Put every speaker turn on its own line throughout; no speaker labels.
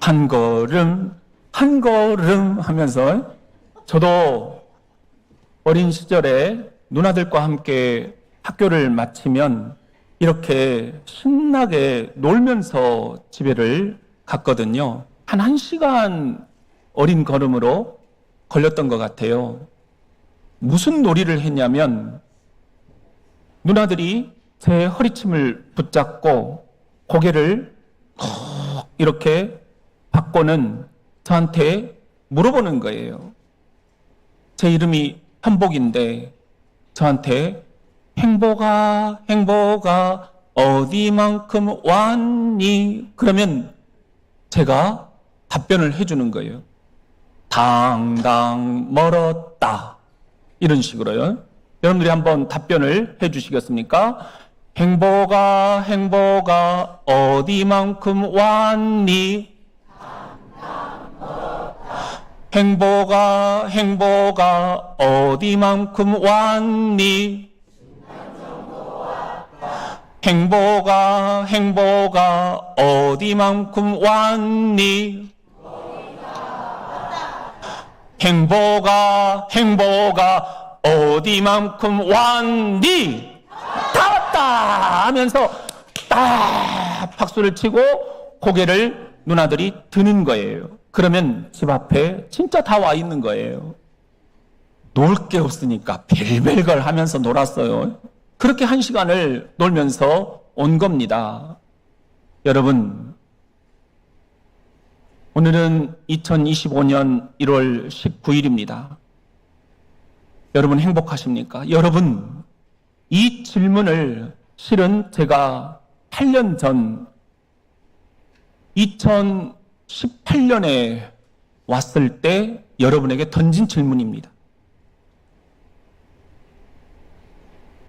한 걸음 한 걸음 하면서 저도 어린 시절에 누나들과 함께 학교를 마치면 이렇게 신나게 놀면서 집에를 갔거든요. 한 1시간 어린 걸음으로 걸렸던 것 같아요. 무슨 놀이를 했냐면 누나들이 제 허리춤을 붙잡고 고개를 콕 이렇게 받고는 저한테 물어보는 거예요. 제 이름이 현복인데 저한테 행복아 행복아 어디만큼 왔니? 그러면 제가 답변을 해주는 거예요. 당당 멀었다. 이런 식으로요. 여러분들이 한번 답변을 해주시겠습니까? 행복아 행복아 어디만큼 왔니? 행복아 행복아 어디만큼 왔니? 행복아 행복아 어디만큼 왔니? 행복아 행복아 어디만큼 왔니? 다 왔다 하면서 딱 박수를 치고 고개를 누나들이 드는 거예요. 그러면 집 앞에 진짜 다 와 있는 거예요. 놀 게 없으니까 벨벨걸 하면서 놀았어요. 그렇게 1시간을 놀면서 온 겁니다. 여러분, 오늘은 2025년 1월 19일입니다. 여러분 행복하십니까? 여러분, 이 질문을 실은 제가 8년 전 2018년에 왔을 때 여러분에게 던진 질문입니다.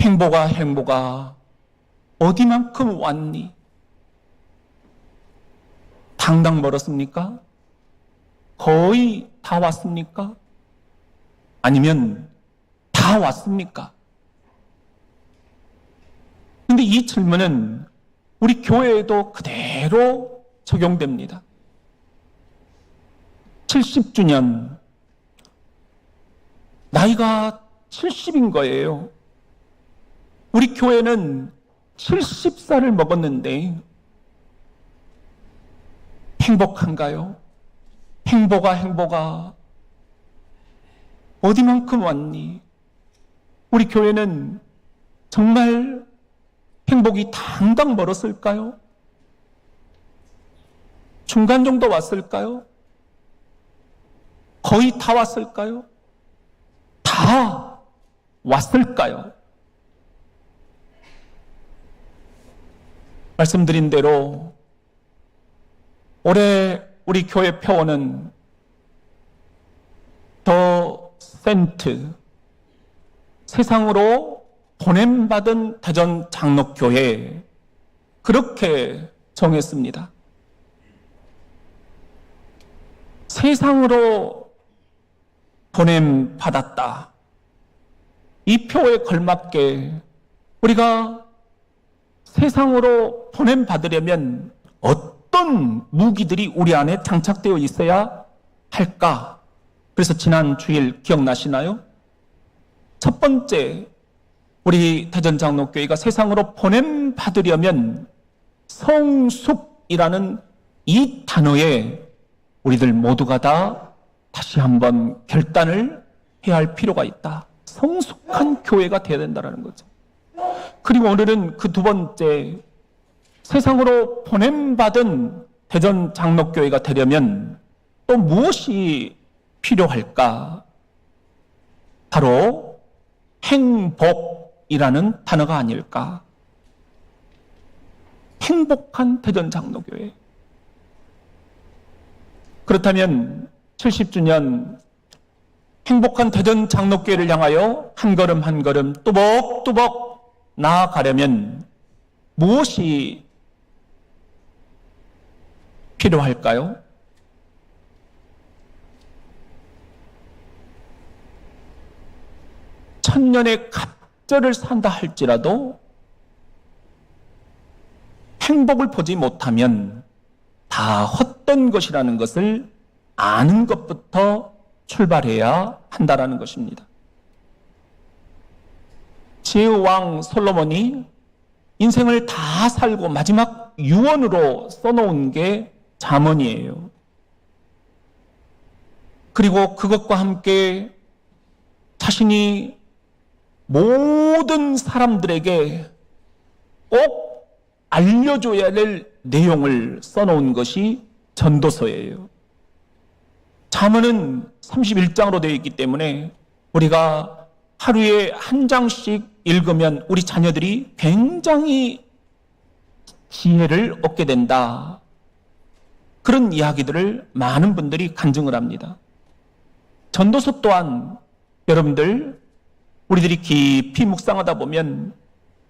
행복아 행복아 어디만큼 왔니? 당당 멀었습니까? 거의 다 왔습니까? 아니면 다 왔습니까? 근데 이 질문은 우리 교회에도 그대로 적용됩니다. 70주년, 나이가 70인 거예요. 우리 교회는 70살을 먹었는데 행복한가요? 행복아 행복아 어디만큼 왔니? 우리 교회는 정말 행복이 당당 멀었을까요? 중간 정도 왔을까요? 거의 다 왔을까요? 다 왔을까요? 말씀드린 대로 올해 우리 교회 표어는 더 센트, 세상으로 보냄받은 대전 장로교회, 그렇게 정했습니다. 세상으로 보냄받았다. 이 표에 걸맞게 우리가 세상으로 보냄받으려면 어떤 무기들이 우리 안에 장착되어 있어야 할까? 그래서 지난 주일 기억나시나요? 첫 번째, 우리 대전장로교회가 세상으로 보냄받으려면 성숙이라는 이 단어에 우리들 모두가 다 다시 한번 결단을 해야 할 필요가 있다. 성숙한 교회가 되어야 된다는 거죠. 그리고 오늘은 그 두 번째, 세상으로 보냄받은 대전장로교회가 되려면 또 무엇이 필요할까? 바로 행복이라는 단어가 아닐까? 행복한 대전장로교회. 그렇다면 70주년 행복한 대전장로교회를 향하여 한 걸음 한 걸음 뚜벅뚜벅 나아가려면 무엇이 필요할까요? 천년의 갑절을 산다 할지라도 행복을 보지 못하면 다 헛 헛된 것이라는 것을 아는 것부터 출발해야 한다라는 것입니다. 지혜의 왕 솔로몬이 인생을 다 살고 마지막 유언으로 써놓은 게 잠언이에요. 그리고 그것과 함께 자신이 모든 사람들에게 꼭 알려줘야 될 내용을 써놓은 것이 전도서예요. 잠언은 31장으로 되어 있기 때문에 우리가 하루에 한 장씩 읽으면 우리 자녀들이 굉장히 지혜를 얻게 된다. 그런 이야기들을 많은 분들이 간증을 합니다. 전도서 또한 여러분들 우리들이 깊이 묵상하다 보면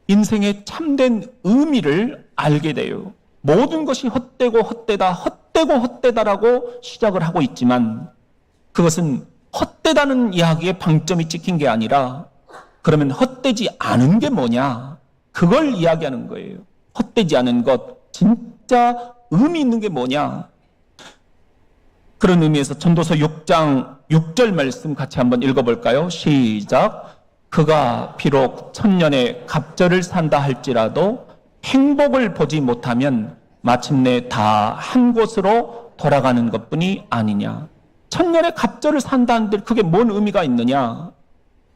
인생의 참된 의미를 알게 돼요. 모든 것이 헛되고 헛되다, 헛되고 헛되다라고 시작을 하고 있지만 그것은 헛되다는 이야기에 방점이 찍힌 게 아니라 그러면 헛되지 않은 게 뭐냐? 그걸 이야기하는 거예요. 헛되지 않은 것, 진짜 의미 있는 게 뭐냐? 그런 의미에서 전도서 6장 6절 말씀 같이 한번 읽어볼까요? 시작. 그가 비록 천년의 갑절을 산다 할지라도 행복을 보지 못하면 마침내 다 한 곳으로 돌아가는 것뿐이 아니냐. 천년의 갑절을 산다는데 그게 뭔 의미가 있느냐.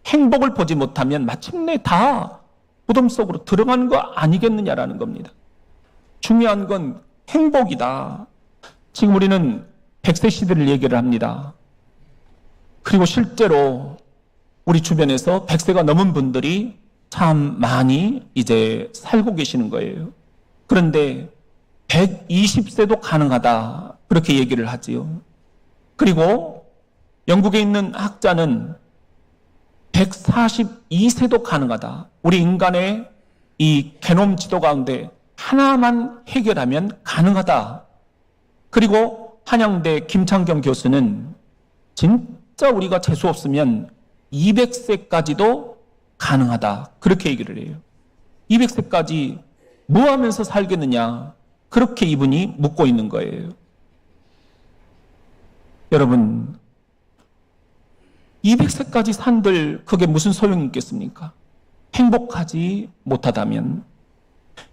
행복을 보지 못하면 마침내 다 무덤 속으로 들어가는 거 아니겠느냐라는 겁니다. 중요한 건 행복이다. 지금 우리는 100세 시대를 얘기를 합니다. 그리고 실제로 우리 주변에서 100세가 넘은 분들이 참 많이 이제 살고 계시는 거예요. 그런데 120세도 가능하다. 그렇게 얘기를 하지요. 그리고 영국에 있는 학자는 142세도 가능하다. 우리 인간의 이 게놈 지도 가운데 하나만 해결하면 가능하다. 그리고 한양대 김창경 교수는 진짜 우리가 재수 없으면 200세까지도 가능하다. 그렇게 얘기를 해요. 200세까지 뭐 하면서 살겠느냐. 그렇게 이분이 묻고 있는 거예요. 여러분, 200세까지 산들 그게 무슨 소용이 있겠습니까? 행복하지 못하다면.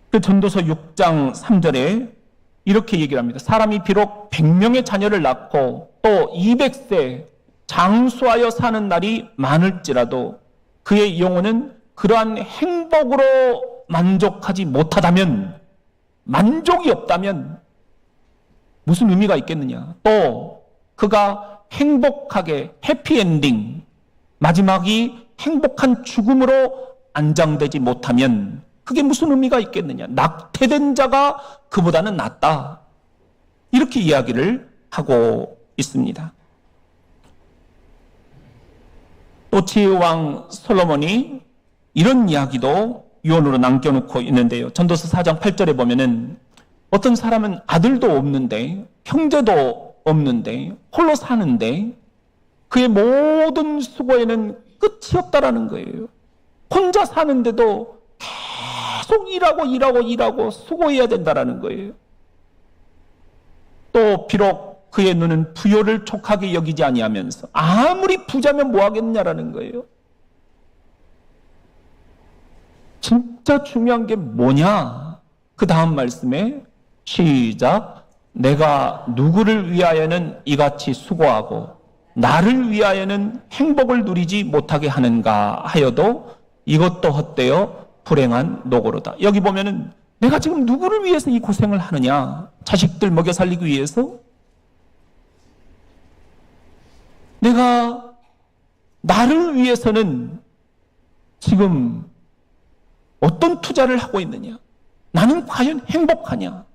그 전도서 6장 3절에 이렇게 얘기를 합니다. 사람이 비록 100명의 자녀를 낳고 또 200세 장수하여 사는 날이 많을지라도 그의 영혼은 그러한 행복으로 만족하지 못하다면, 만족이 없다면 무슨 의미가 있겠느냐. 또 그가 행복하게 해피엔딩, 마지막이 행복한 죽음으로 안장되지 못하면 그게 무슨 의미가 있겠느냐. 낙태된 자가 그보다는 낫다. 이렇게 이야기를 하고 있습니다. 또 지혜의 왕 솔로몬이 이런 이야기도 유언으로 남겨놓고 있는데요. 전도서 4장 8절에 보면은 어떤 사람은 아들도 없는데 형제도 없는데 홀로 사는데 그의 모든 수고에는 끝이 없다라는 거예요. 혼자 사는데도 계속 일하고 수고해야 된다라는 거예요. 또 비록 그의 눈은 부요를 촉하게 여기지 아니하면서 아무리 부자면 뭐 하겠냐라는 거예요. 진짜 중요한 게 뭐냐? 그 다음 말씀에 시작. 내가 누구를 위하여는 이같이 수고하고 나를 위하여는 행복을 누리지 못하게 하는가 하여도 이것도 헛되어 불행한 노고로다. 여기 보면은 내가 지금 누구를 위해서 이 고생을 하느냐? 자식들 먹여 살리기 위해서? 내가 나를 위해서는 지금 어떤 투자를 하고 있느냐? 나는 과연 행복하냐?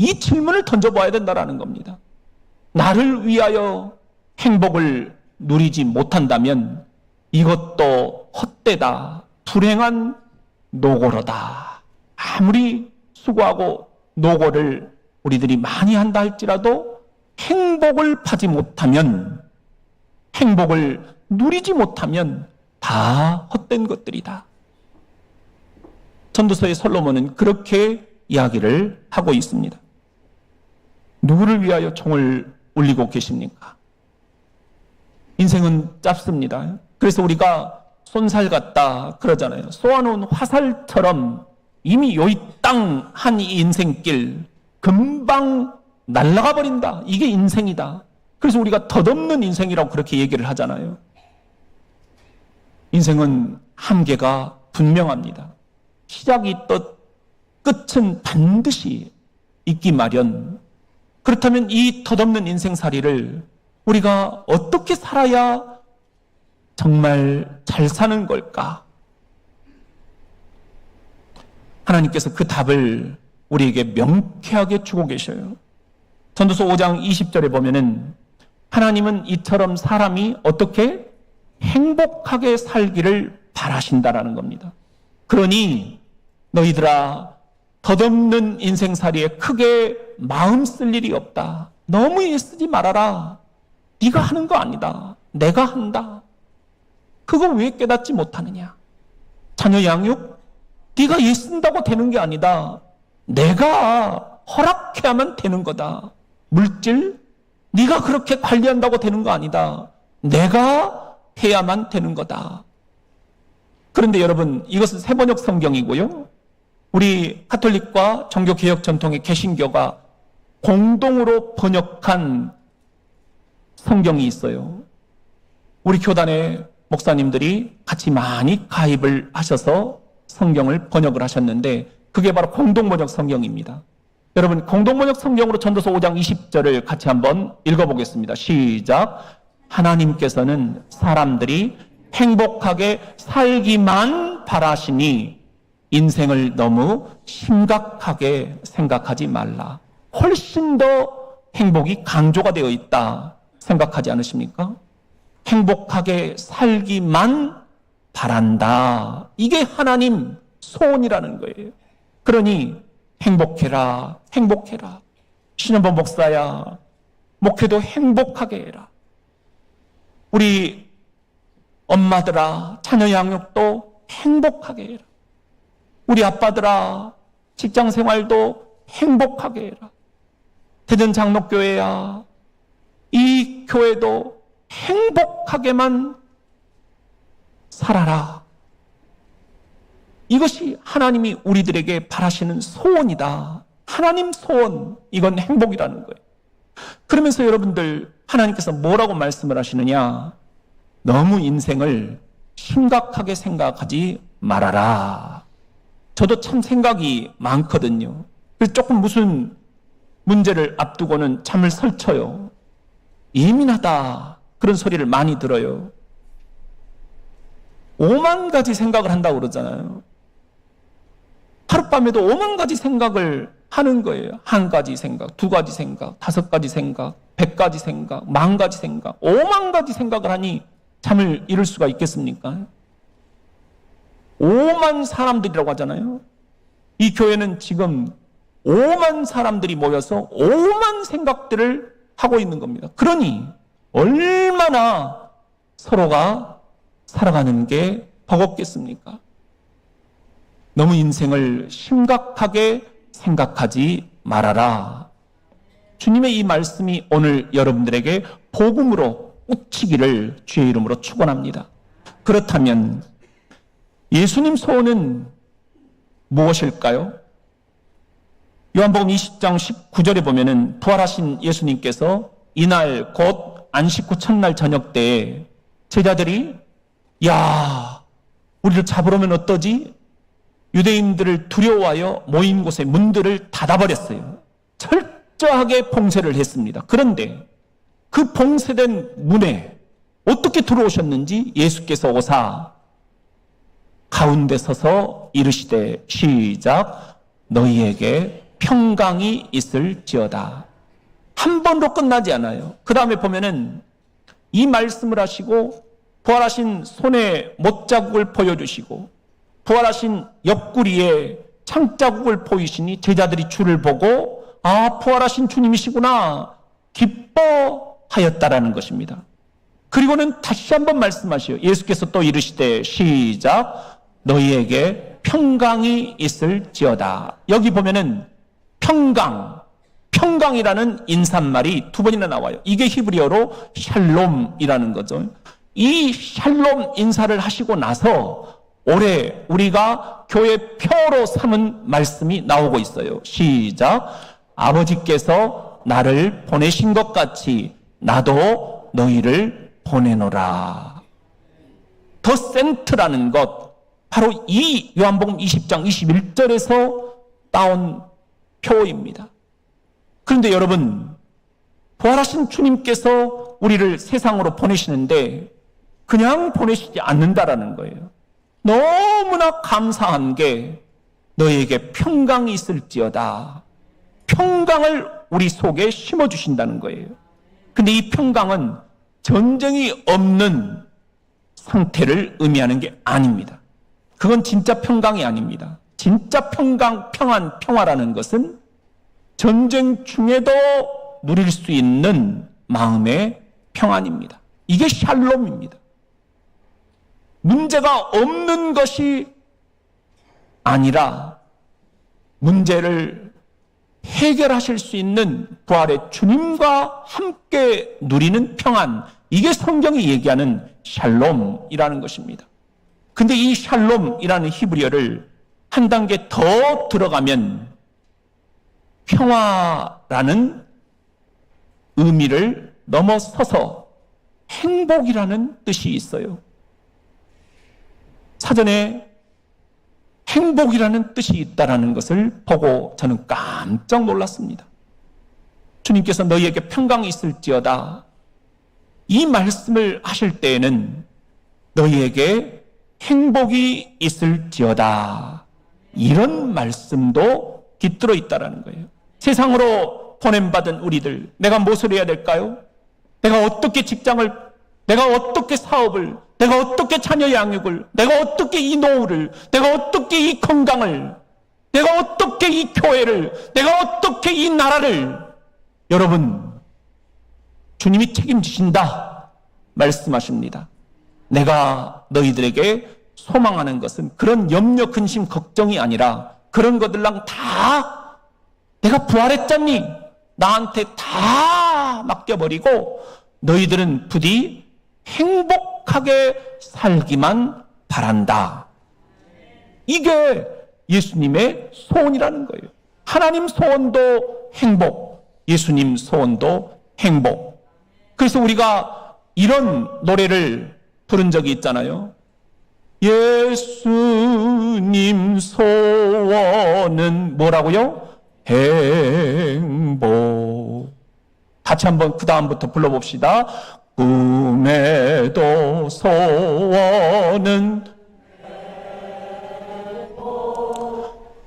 이 질문을 던져봐야 된다는 겁니다. 나를 위하여 행복을 누리지 못한다면 이것도 헛되다, 불행한 노고로다. 아무리 수고하고 노고를 우리들이 많이 한다 할지라도 행복을 파지 못하면, 행복을 누리지 못하면 다 헛된 것들이다. 전도서의 솔로몬은 그렇게 이야기를 하고 있습니다. 누구를 위하여 총을 울리고 계십니까? 인생은 짧습니다. 그래서 우리가 쏜살 같다 그러잖아요. 쏘아놓은 화살처럼 이미 요이땅한 이 인생길 금방 날아가 버린다. 이게 인생이다. 그래서 우리가 덧없는 인생이라고 그렇게 얘기를 하잖아요. 인생은 한계가 분명합니다. 시작이 있듯 끝은 반드시 있기 마련. 그렇다면 이 덧없는 인생살이를 우리가 어떻게 살아야 정말 잘 사는 걸까? 하나님께서 그 답을 우리에게 명쾌하게 주고 계셔요. 전도서 5장 20절에 보면은 하나님은 이처럼 사람이 어떻게 행복하게 살기를 바라신다라는 겁니다. 그러니 너희들아 덧없는 인생살이에 크게 마음 쓸 일이 없다. 너무 애쓰지 말아라. 네가 하는 거 아니다. 내가 한다. 그거 왜 깨닫지 못하느냐? 자녀 양육? 네가 애쓴다고 되는 게 아니다. 내가 허락해야만 되는 거다. 물질? 네가 그렇게 관리한다고 되는 거 아니다. 내가 해야만 되는 거다. 그런데 여러분, 이것은 새번역 성경이고요. 우리 가톨릭과 종교개혁 전통의 개신교가 공동으로 번역한 성경이 있어요. 우리 교단의 목사님들이 같이 많이 가입을 하셔서 성경을 번역을 하셨는데 그게 바로 공동번역 성경입니다. 여러분, 공동번역 성경으로 전도서 5장 20절을 같이 한번 읽어보겠습니다. 시작. 하나님께서는 사람들이 행복하게 살기만 바라시니 인생을 너무 심각하게 생각하지 말라. 훨씬 더 행복이 강조가 되어 있다 생각하지 않으십니까? 행복하게 살기만 바란다. 이게 하나님 소원이라는 거예요. 그러니 행복해라, 행복해라. 신현범 목사야, 목회도 행복하게 해라. 우리 엄마들아, 자녀 양육도 행복하게 해라. 우리 아빠들아, 직장 생활도 행복하게 해라. 대전 장로교회야, 이 교회도 행복하게만 살아라. 이것이 하나님이 우리들에게 바라시는 소원이다. 하나님 소원, 이건 행복이라는 거예요. 그러면서 여러분들, 하나님께서 뭐라고 말씀을 하시느냐? 너무 인생을 심각하게 생각하지 말아라. 저도 참 생각이 많거든요. 그래서 조금 무슨 문제를 앞두고는 잠을 설쳐요. 예민하다, 그런 소리를 많이 들어요. 5만 가지 생각을 한다고 그러잖아요. 하룻밤에도 5만 가지 생각을 하는 거예요. 한 가지 생각, 두 가지 생각, 5가지 생각, 100가지 생각, 10,000가지 생각, 5만 가지 생각을 하니 잠을 이룰 수가 있겠습니까? 5만 사람들이라고 하잖아요. 이 교회는 지금 5만 사람들이 모여서 5만 생각들을 하고 있는 겁니다. 그러니 얼마나 서로가 살아가는 게 버겁겠습니까? 너무 인생을 심각하게 생각하지 말아라. 주님의 이 말씀이 오늘 여러분들에게 복음으로 꽂히기를 주의 이름으로 축원합니다. 그렇다면 예수님 소원은 무엇일까요? 요한복음 20장 19절에 보면은 부활하신 예수님께서 이날 곧 안식 후 첫날 저녁 때에 제자들이 야, 우리를 잡으러 오면 어떠지? 유대인들을 두려워하여 모인 곳의 문들을 닫아버렸어요. 철저하게 봉쇄를 했습니다. 그런데 그 봉쇄된 문에 어떻게 들어오셨는지 예수께서 오사 가운데 서서 이르시되 시작 너희에게 평강이 있을지어다. 한 번도 끝나지 않아요. 그 다음에 보면은 이 말씀을 하시고 부활하신 손에 못자국을 보여주시고 부활하신 옆구리에 창자국을 보이시니 제자들이 주를 보고 아, 부활하신 주님이시구나 기뻐하였다라는 것입니다. 그리고는 다시 한번 말씀하시요. 예수께서 또 이르시되 시작 너희에게 평강이 있을지어다. 여기 보면은 평강, 평강이라는 인사말이 두 번이나 나와요. 이게 히브리어로 샬롬이라는 거죠. 이 샬롬 인사를 하시고 나서 올해 우리가 교회 표로 삼은 말씀이 나오고 있어요. 시작. 아버지께서 나를 보내신 것 같이 나도 너희를 보내노라. 더 센트라는 것, 바로 이 요한복음 20장 21절에서 따온 표입니다. 그런데 여러분, 부활하신 주님께서 우리를 세상으로 보내시는데 그냥 보내시지 않는다라는 거예요. 너무나 감사한 게 너희에게 평강이 있을지어다. 평강을 우리 속에 심어주신다는 거예요. 근데 이 평강은 전쟁이 없는 상태를 의미하는 게 아닙니다. 그건 진짜 평강이 아닙니다. 진짜 평강, 평안, 평화라는 것은 전쟁 중에도 누릴 수 있는 마음의 평안입니다. 이게 샬롬입니다. 문제가 없는 것이 아니라 문제를 해결하실 수 있는 부활의 주님과 함께 누리는 평안, 이게 성경이 얘기하는 샬롬이라는 것입니다. 근데 이 샬롬이라는 히브리어를 한 단계 더 들어가면 평화라는 의미를 넘어서서 행복이라는 뜻이 있어요. 사전에 행복이라는 뜻이 있다는 것을 보고 저는 깜짝 놀랐습니다. 주님께서 너희에게 평강이 있을지어다. 이 말씀을 하실 때에는 너희에게 행복이 있을지어다. 이런 말씀도 깃들어 있다는 거예요. 세상으로 보냄받은 우리들, 내가 무엇을 해야 될까요? 내가 어떻게 직장을, 내가 어떻게 사업을, 내가 어떻게 자녀 양육을, 내가 어떻게 이 노후를, 내가 어떻게 이 건강을, 내가 어떻게 이 교회를, 내가 어떻게 이 나라를, 여러분, 주님이 책임지신다 말씀하십니다. 내가 너희들에게 소망하는 것은 그런 염려, 근심, 걱정이 아니라 그런 것들랑 다 내가 부활했잖니 나한테 다 맡겨버리고 너희들은 부디 행복하게 살기만 바란다. 이게 예수님의 소원이라는 거예요. 하나님 소원도 행복, 예수님 소원도 행복. 그래서 우리가 이런 노래를 부른 적이 있잖아요. 예수님 소원은 뭐라고요? 행복. 같이 한번 그 다음부터 불러봅시다. 꿈에도 소원은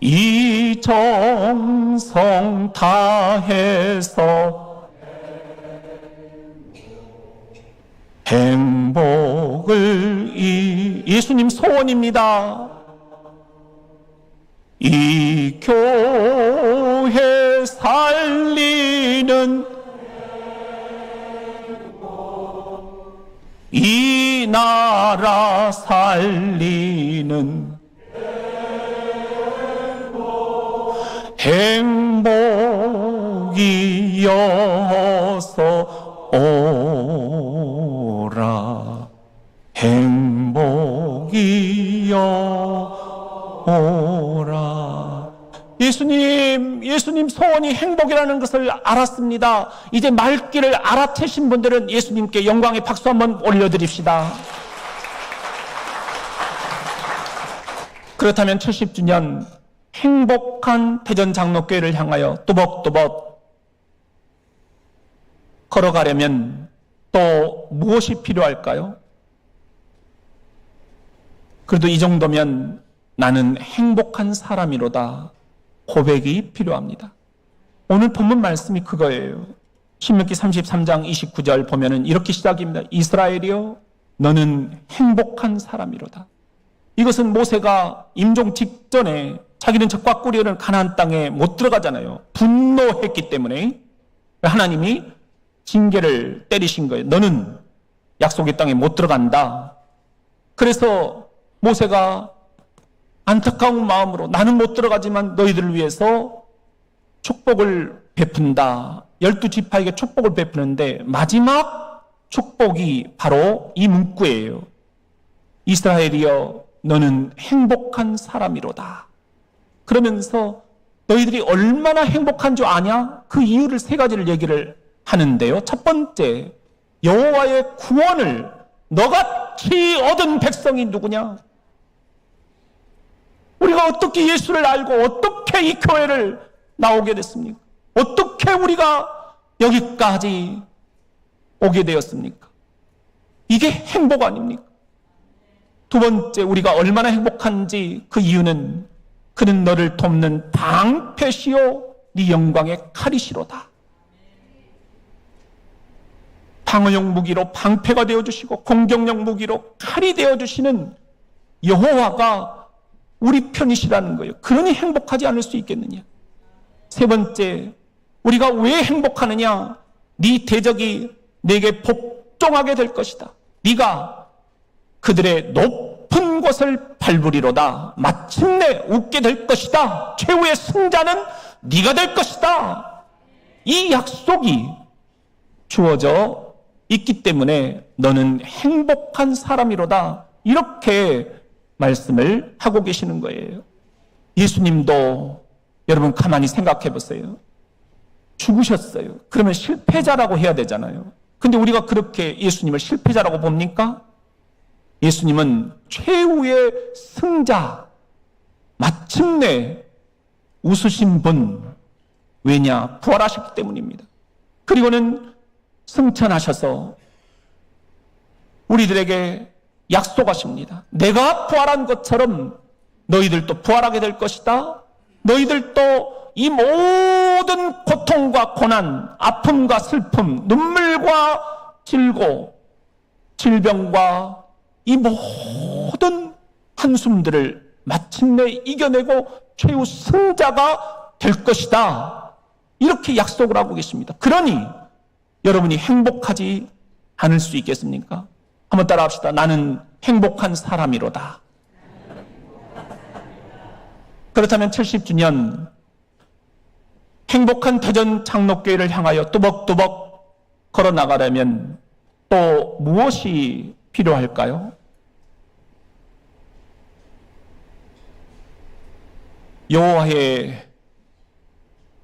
이 정성 다해서 행복을 예수님 소원입니다. 이 교회 살리는 이 나라 살리는 행복이어서 오라. 행복이여 오라. 예수님 소원이 행복이라는 것을 알았습니다. 이제 말귀를 알아채신 분들은 예수님께 영광의 박수 한번 올려드립시다. 그렇다면 70주년 행복한 대전장로교회를 향하여 또벅또벅 걸어가려면 또 무엇이 필요할까요? 그래도 이 정도면 나는 행복한 사람이로다 고백이 필요합니다. 오늘 본문 말씀이 그거예요. 신명기 33장 29절 보면은 이렇게 시작입니다. 이스라엘이여 너는 행복한 사람이로다. 이것은 모세가 임종 직전에 자기는 적과 꾸려는 가나안 땅에 못 들어가잖아요. 분노했기 때문에 하나님이 징계를 때리신 거예요. 너는 약속의 땅에 못 들어간다. 그래서 모세가 안타까운 마음으로 나는 못 들어가지만 너희들을 위해서 축복을 베푼다. 12지파에게 축복을 베푸는데 마지막 축복이 바로 이 문구예요. 이스라엘이여 너는 행복한 사람이로다. 그러면서 너희들이 얼마나 행복한 줄 아냐? 그 이유를 세 가지를 얘기를 하는데요. 첫 번째, 여호와의 구원을 너같이 얻은 백성이 누구냐? 우리가 어떻게 예수를 알고 어떻게 이 교회를 나오게 됐습니까? 어떻게 우리가 여기까지 오게 되었습니까? 이게 행복 아닙니까? 두 번째, 우리가 얼마나 행복한지 그 이유는 그는 너를 돕는 방패시요 네 영광의 칼이시로다. 방어용 무기로 방패가 되어주시고 공격용 무기로 칼이 되어주시는 여호와가 우리 편이시라는 거예요. 그러니 행복하지 않을 수 있겠느냐. 세 번째, 우리가 왜 행복하느냐? 네 대적이 내게 복종하게 될 것이다. 네가 그들의 높은 곳을 밟으리로다. 마침내 웃게 될 것이다. 최후의 승자는 네가 될 것이다. 이 약속이 주어져 있기 때문에 너는 행복한 사람이로다. 이렇게 말씀을 하고 계시는 거예요. 예수님도 여러분 가만히 생각해 보세요. 죽으셨어요. 그러면 실패자라고 해야 되잖아요. 근데 우리가 그렇게 예수님을 실패자라고 봅니까? 예수님은 최후의 승자, 마침내 웃으신 분. 왜냐? 부활하셨기 때문입니다. 그리고는 승천하셔서 우리들에게 약속하십니다. 내가 부활한 것처럼 너희들도 부활하게 될 것이다. 너희들도 이 모든 고통과 고난, 아픔과 슬픔, 눈물과 질고, 질병과 이 모든 한숨들을 마침내 이겨내고 최후 승자가 될 것이다. 이렇게 약속을 하고 계십니다. 그러니 여러분이 행복하지 않을 수 있겠습니까? 한번 따라 합시다. 나는 행복한 사람이로다. 그렇다면 70주년 행복한 대전 장로교회를 향하여 뚜벅뚜벅 걸어나가려면 또 무엇이 필요할까요? 여호와의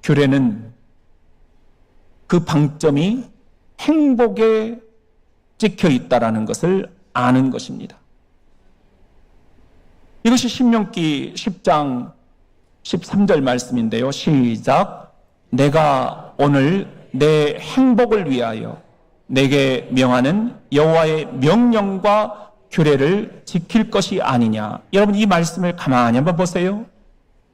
규례는 그 방점이 행복에 찍혀 있다는 것을 아는 것입니다. 이것이 신명기 10장 13절 말씀인데요. 시작. 내가 오늘 내 행복을 위하여 내게 명하는 여호와의 명령과 규례를 지킬 것이 아니냐. 여러분 이 말씀을 가만히 한번 보세요.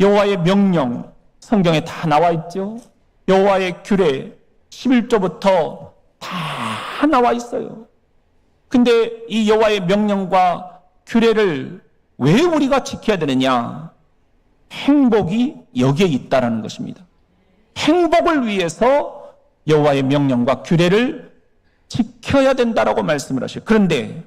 여호와의 명령 성경에 다 나와 있죠. 여호와의 규례 11조부터 다 나와 있어요. 근데 이 여호와의 명령과 규례를 왜 우리가 지켜야 되느냐? 행복이 여기에 있다라는 것입니다. 행복을 위해서 여호와의 명령과 규례를 지켜야 된다라고 말씀을 하셔요. 그런데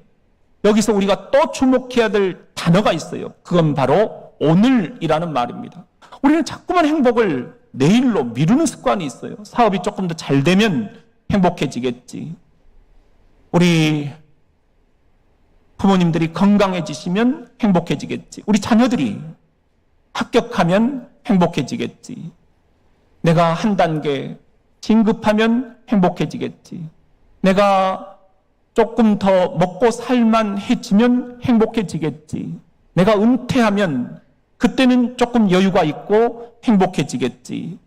여기서 우리가 또 주목해야 될 단어가 있어요. 그건 바로 오늘이라는 말입니다. 우리는 자꾸만 행복을 내일로 미루는 습관이 있어요. 사업이 조금 더 잘 되면 행복해지겠지. 우리 부모님들이 건강해지시면 행복해지겠지. 우리 자녀들이 합격하면 행복해지겠지. 내가 한 단계 진급하면 행복해지겠지. 내가 조금 더 먹고 살만해지면 행복해지겠지. 내가 은퇴하면 그때는 조금 여유가 있고 행복해지겠지.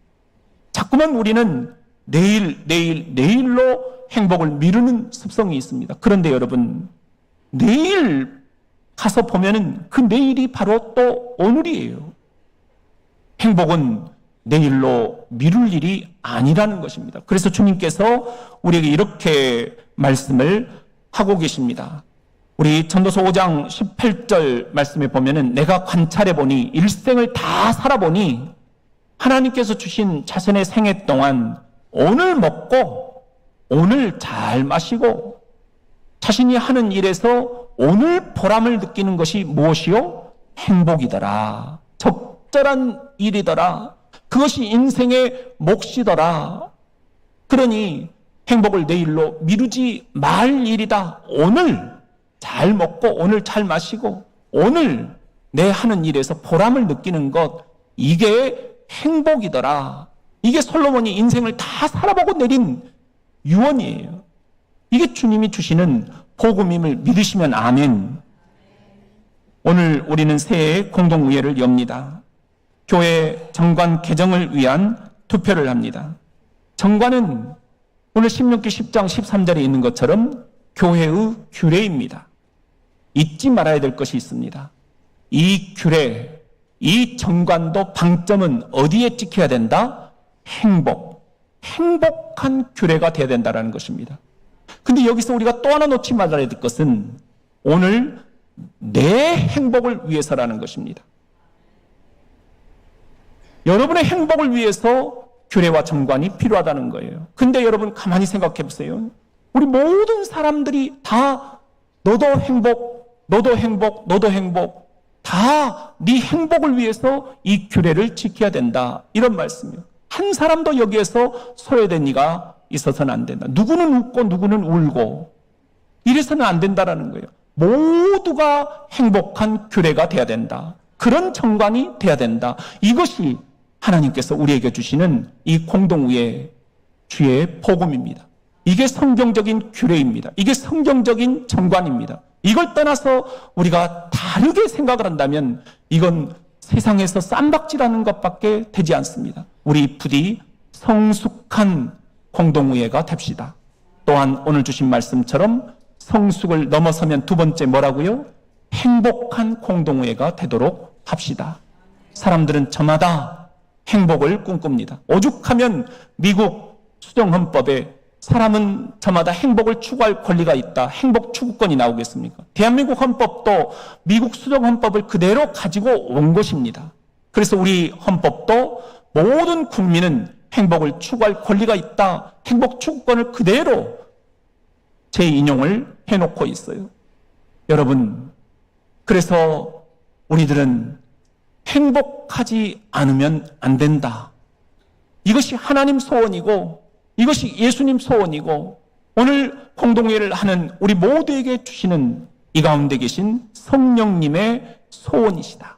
자꾸만 우리는 내일로 행복을 미루는 습성이 있습니다. 그런데 여러분, 내일 가서 보면은 그 내일이 바로 또 오늘이에요. 행복은 내일로 미룰 일이 아니라는 것입니다. 그래서 주님께서 우리에게 이렇게 말씀을 하고 계십니다. 우리 전도서 5장 18절 말씀에 보면은 내가 관찰해 보니 일생을 다 살아보니 하나님께서 주신 자신의 생애 동안 오늘 먹고 오늘 잘 마시고 자신이 하는 일에서 오늘 보람을 느끼는 것이 무엇이요? 행복이더라. 적절한 일이더라. 그것이 인생의 몫이더라. 그러니 행복을 내일로 미루지 말 일이다. 오늘 잘 먹고 오늘 잘 마시고 오늘 내 하는 일에서 보람을 느끼는 것, 이게 행복이더라. 이게 솔로몬이 인생을 다 살아보고 내린 유언이에요. 이게 주님이 주시는 복음임을 믿으시면 아멘. 오늘 우리는 새해 공동의회를 엽니다. 교회 정관 개정을 위한 투표를 합니다. 정관은 오늘 16기 10장 13절에 있는 것처럼 교회의 규례입니다. 잊지 말아야 될 것이 있습니다. 이 규례, 이 정관도 방점은 어디에 찍혀야 된다? 행복한 규례가 되어야 된다는 것입니다. 근데 여기서 우리가 또 하나 놓지 말아야 될 것은 오늘 내 행복을 위해서라는 것입니다. 여러분의 행복을 위해서 규례와 정관이 필요하다는 거예요. 근데 여러분 가만히 생각해 보세요. 우리 모든 사람들이 다 너도 행복, 너도 행복, 너도 행복, 다 네 행복을 위해서 이 규례를 지켜야 된다. 이런 말씀이에요. 한 사람도 여기에서 소외된 이가 있어서는 안 된다. 누구는 웃고 누구는 울고 이래서는 안 된다라는 거예요. 모두가 행복한 규례가 돼야 된다. 그런 정관이 돼야 된다. 이것이 하나님께서 우리에게 주시는 이 공동의회 주의 복음입니다. 이게 성경적인 규례입니다. 이게 성경적인 정관입니다. 이걸 떠나서 우리가 다르게 생각을 한다면 이건 세상에서 쌈박질하는 것밖에 되지 않습니다. 우리 부디 성숙한 공동의회가 됩시다. 또한 오늘 주신 말씀처럼 성숙을 넘어서면 두 번째 뭐라고요? 행복한 공동의회가 되도록 합시다. 사람들은 저마다 행복을 꿈꿉니다. 오죽하면 미국 수정헌법에 사람은 저마다 행복을 추구할 권리가 있다. 행복 추구권이 나오겠습니까? 대한민국 헌법도 미국 수정헌법을 그대로 가지고 온 것입니다. 그래서 우리 헌법도 모든 국민은 행복을 추구할 권리가 있다. 행복 추구권을 그대로 재인용을 해놓고 있어요. 여러분, 그래서 우리들은 행복하지 않으면 안 된다. 이것이 하나님 소원이고 이것이 예수님 소원이고 오늘 공동회를 하는 우리 모두에게 주시는 이 가운데 계신 성령님의 소원이시다.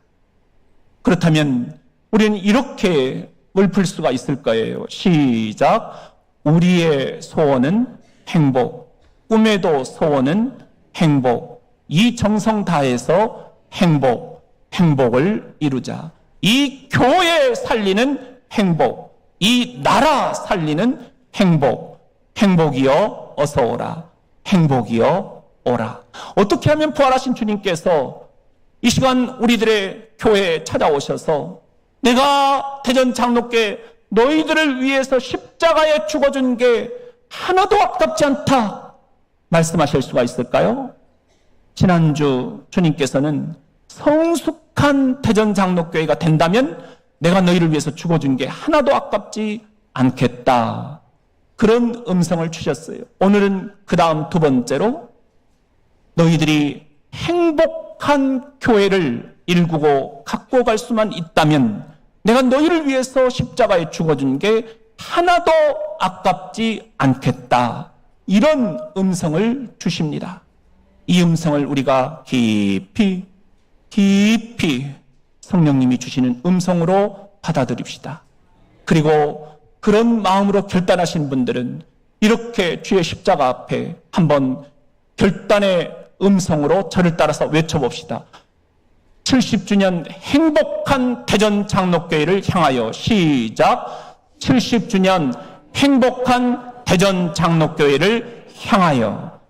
그렇다면 우리는 이렇게 읊을 수가 있을 거예요. 시작. 우리의 소원은 행복. 꿈에도 소원은 행복. 이 정성 다해서 행복을 이루자. 이 교회 살리는 행복. 이 나라 살리는 행복이여 어서 오라. 행복이여 오라. 어떻게 하면 부활하신 주님께서 이 시간 우리들의 교회에 찾아오셔서 내가 대전 장로께 너희들을 위해서 십자가에 죽어준 게 하나도 아깝지 않다 말씀하실 수가 있을까요? 지난주 주님께서는 성숙한 대전 장로교회가 된다면 내가 너희를 위해서 죽어준 게 하나도 아깝지 않겠다. 그런 음성을 주셨어요. 오늘은 그 다음 두 번째로 너희들이 행복한 교회를 일구고 갖고 갈 수만 있다면 내가 너희를 위해서 십자가에 죽어준 게 하나도 아깝지 않겠다. 이런 음성을 주십니다. 이 음성을 우리가 깊이 성령님이 주시는 음성으로 받아들입시다. 그리고 그런 마음으로 결단하신 분들은 이렇게 주의 십자가 앞에 한번 결단의 음성으로 저를 따라서 외쳐봅시다. 70주년 행복한 대전 장로교회를 향하여 시작. 70주년 행복한 대전 장로교회를 향하여